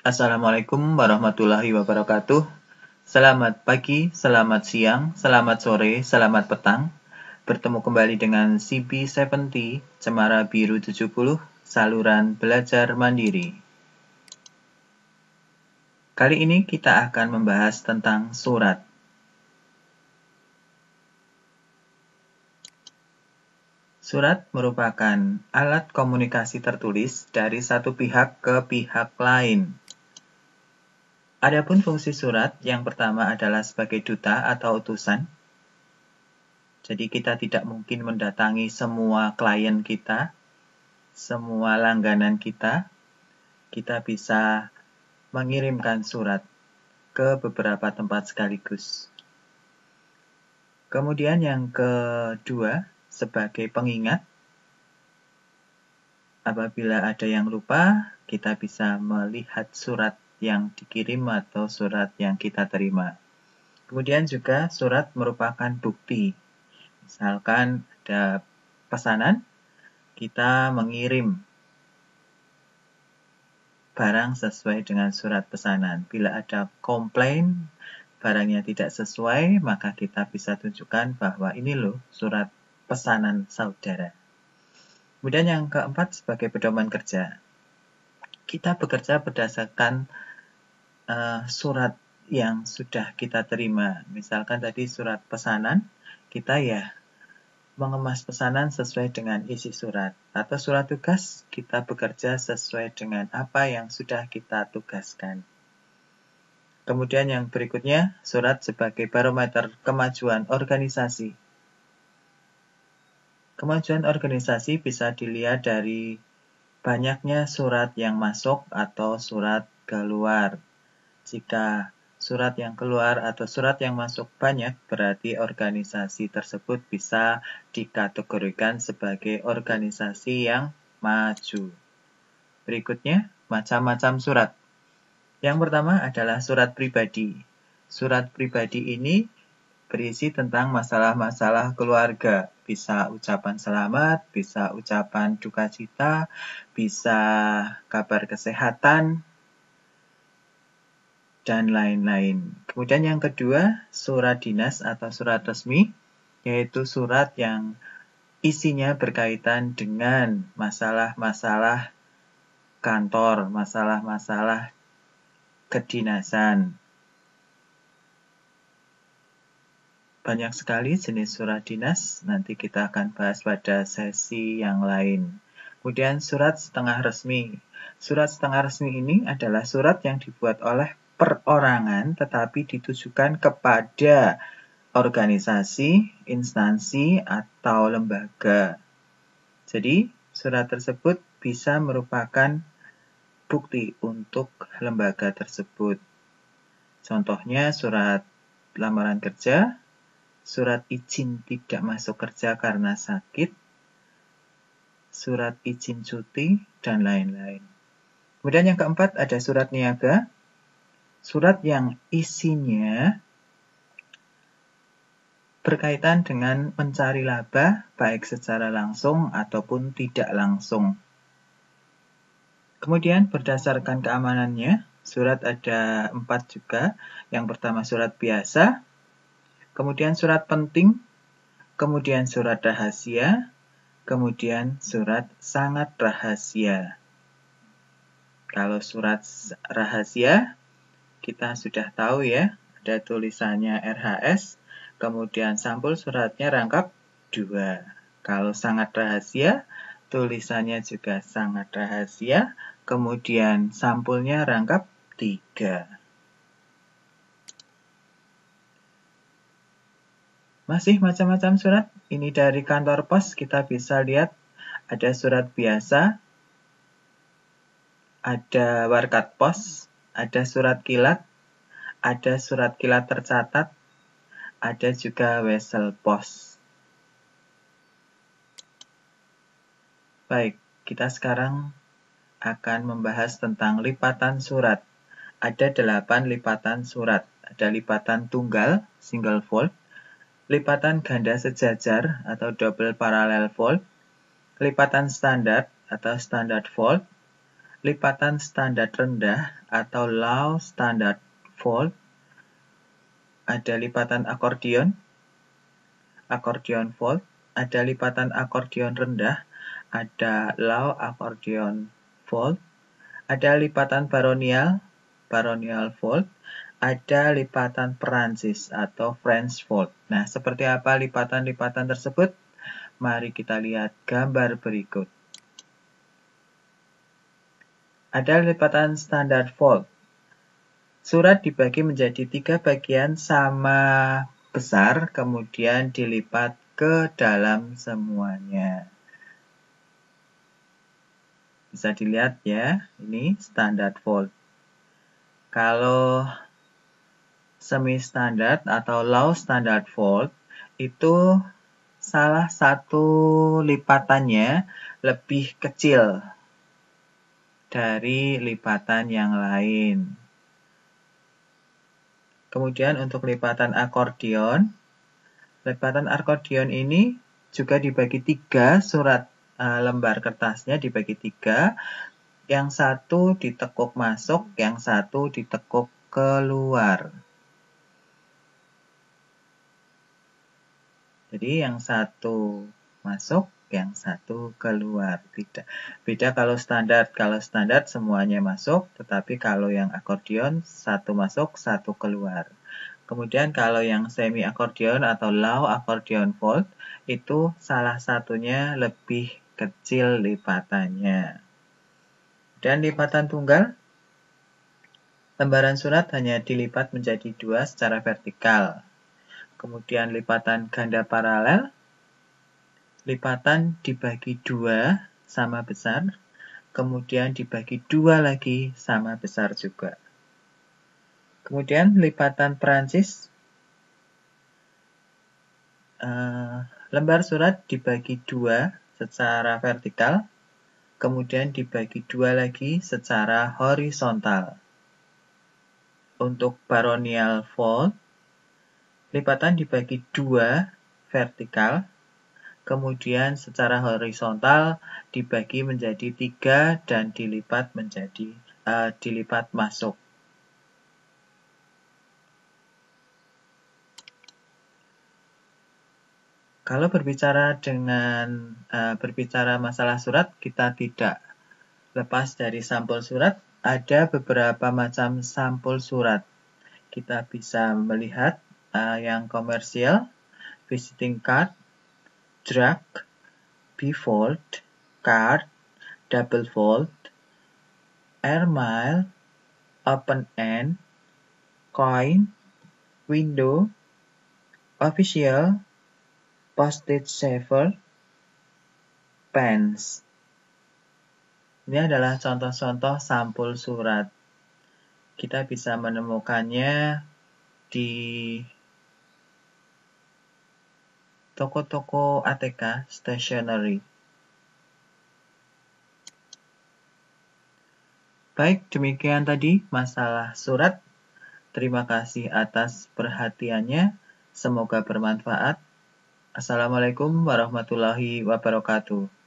Assalamualaikum warahmatullahi wabarakatuh. Selamat pagi, selamat siang, selamat sore, selamat petang. Bertemu kembali dengan CB70 Cemara Biru 70, saluran belajar mandiri. Kali ini kita akan membahas tentang surat. Surat merupakan alat komunikasi tertulis dari satu pihak ke pihak lain. Adapun fungsi surat, yang pertama adalah sebagai duta atau utusan. Jadi kita tidak mungkin mendatangi semua klien kita, semua langganan kita. Kita bisa mengirimkan surat ke beberapa tempat sekaligus. Kemudian yang kedua, sebagai pengingat. Apabila ada yang lupa, kita bisa melihat surat yang dikirim atau surat yang kita terima. Kemudian juga surat merupakan bukti. Misalkan ada pesanan, kita mengirim barang sesuai dengan surat pesanan. Bila ada komplain, barangnya tidak sesuai, maka kita bisa tunjukkan bahwa ini loh surat pesanan saudara. Kemudian yang keempat, sebagai pedoman kerja. Kita bekerja berdasarkan surat yang sudah kita terima. Misalkan tadi surat pesanan, kita mengemas pesanan sesuai dengan isi surat. Atau surat tugas, kita bekerja sesuai dengan apa yang sudah kita tugaskan. Kemudian yang berikutnya, surat sebagai barometer kemajuan organisasi. Kemajuan organisasi bisa dilihat dari banyaknya surat yang masuk atau surat keluar. Jika surat yang keluar atau surat yang masuk banyak, berarti organisasi tersebut bisa dikategorikan sebagai organisasi yang maju. Berikutnya, macam-macam surat. Yang pertama adalah surat pribadi. Surat pribadi ini berisi tentang masalah-masalah keluarga. Bisa ucapan selamat, bisa ucapan duka cita, bisa kabar kesehatan, dan lain-lain. Kemudian yang kedua, surat dinas atau surat resmi, yaitu surat yang isinya berkaitan dengan masalah-masalah kantor, masalah-masalah kedinasan. Banyak sekali jenis surat dinas, nanti kita akan bahas pada sesi yang lain. Kemudian surat setengah resmi. Surat setengah resmi ini adalah surat yang dibuat oleh perorangan tetapi ditujukan kepada organisasi, instansi, atau lembaga. Jadi, surat tersebut bisa merupakan bukti untuk lembaga tersebut. Contohnya surat lamaran kerja, surat izin tidak masuk kerja karena sakit, surat izin cuti, dan lain-lain. Kemudian yang keempat ada surat niaga. Surat yang isinya berkaitan dengan mencari laba, baik secara langsung ataupun tidak langsung. Kemudian berdasarkan keamanannya, surat ada 4 juga. Yang pertama surat biasa, kemudian surat penting, kemudian surat rahasia, kemudian surat sangat rahasia. Kalau surat rahasia, kita sudah tahu ya, ada tulisannya RHS, kemudian sampul suratnya rangkap 2. Kalau sangat rahasia, tulisannya juga sangat rahasia, kemudian sampulnya rangkap 3. Masih macam-macam surat. Ini dari kantor pos, kita bisa lihat ada surat biasa, ada warkat pos, ada surat kilat, ada surat kilat tercatat, ada juga wesel pos. Baik, kita sekarang akan membahas tentang lipatan surat. Ada 8 lipatan surat. Ada lipatan tunggal, single fold, lipatan ganda sejajar atau double parallel fold, lipatan standar atau standard fold, lipatan standar rendah atau low standard fold, ada lipatan akordion fold, ada lipatan akordion rendah, ada low akordion fold, ada lipatan baronial fold, ada lipatan Perancis atau French fold. Nah, seperti apa lipatan-lipatan tersebut? Mari kita lihat gambar berikut. Ada lipatan standar fold. Surat dibagi menjadi 3 bagian sama besar, kemudian dilipat ke dalam semuanya. Bisa dilihat ya, ini standard fold. Kalau semi standard atau low standard fold, itu salah satu lipatannya lebih kecil dari lipatan yang lain. Kemudian untuk lipatan akordion ini juga dibagi 3, surat lembar kertasnya dibagi 3. Yang satu ditekuk masuk, yang satu ditekuk keluar. Jadi yang satu masuk, yang satu keluar. Beda kalau standar. Kalau standar semuanya masuk, tetapi kalau yang akordion satu masuk, satu keluar. Kemudian kalau yang semi akordion atau low akordion fold, itu salah satunya lebih kecil lipatannya. Dan lipatan tunggal, lembaran surat hanya dilipat menjadi 2 secara vertikal. Kemudian lipatan ganda paralel, lipatan dibagi 2 sama besar, kemudian dibagi 2 lagi sama besar juga. Kemudian lipatan Perancis, lembar surat dibagi 2 secara vertikal, kemudian dibagi 2 lagi secara horizontal. Untuk baronial fold, lipatan dibagi 2 vertikal, kemudian secara horizontal dibagi menjadi 3 dan dilipat masuk. Kalau berbicara masalah surat, kita tidak lepas dari sampul surat. Ada beberapa macam sampul surat. Kita bisa melihat yang komersial, visiting card, drag, bifold, card, double fold, airmail, open end, coin, window, official, postage saver, pens. Ini adalah contoh-contoh sampul surat. Kita bisa menemukannya di toko-toko ATK stationery. Baik, demikian tadi masalah surat. Terima kasih atas perhatiannya. Semoga bermanfaat. Assalamualaikum warahmatullahi wabarakatuh.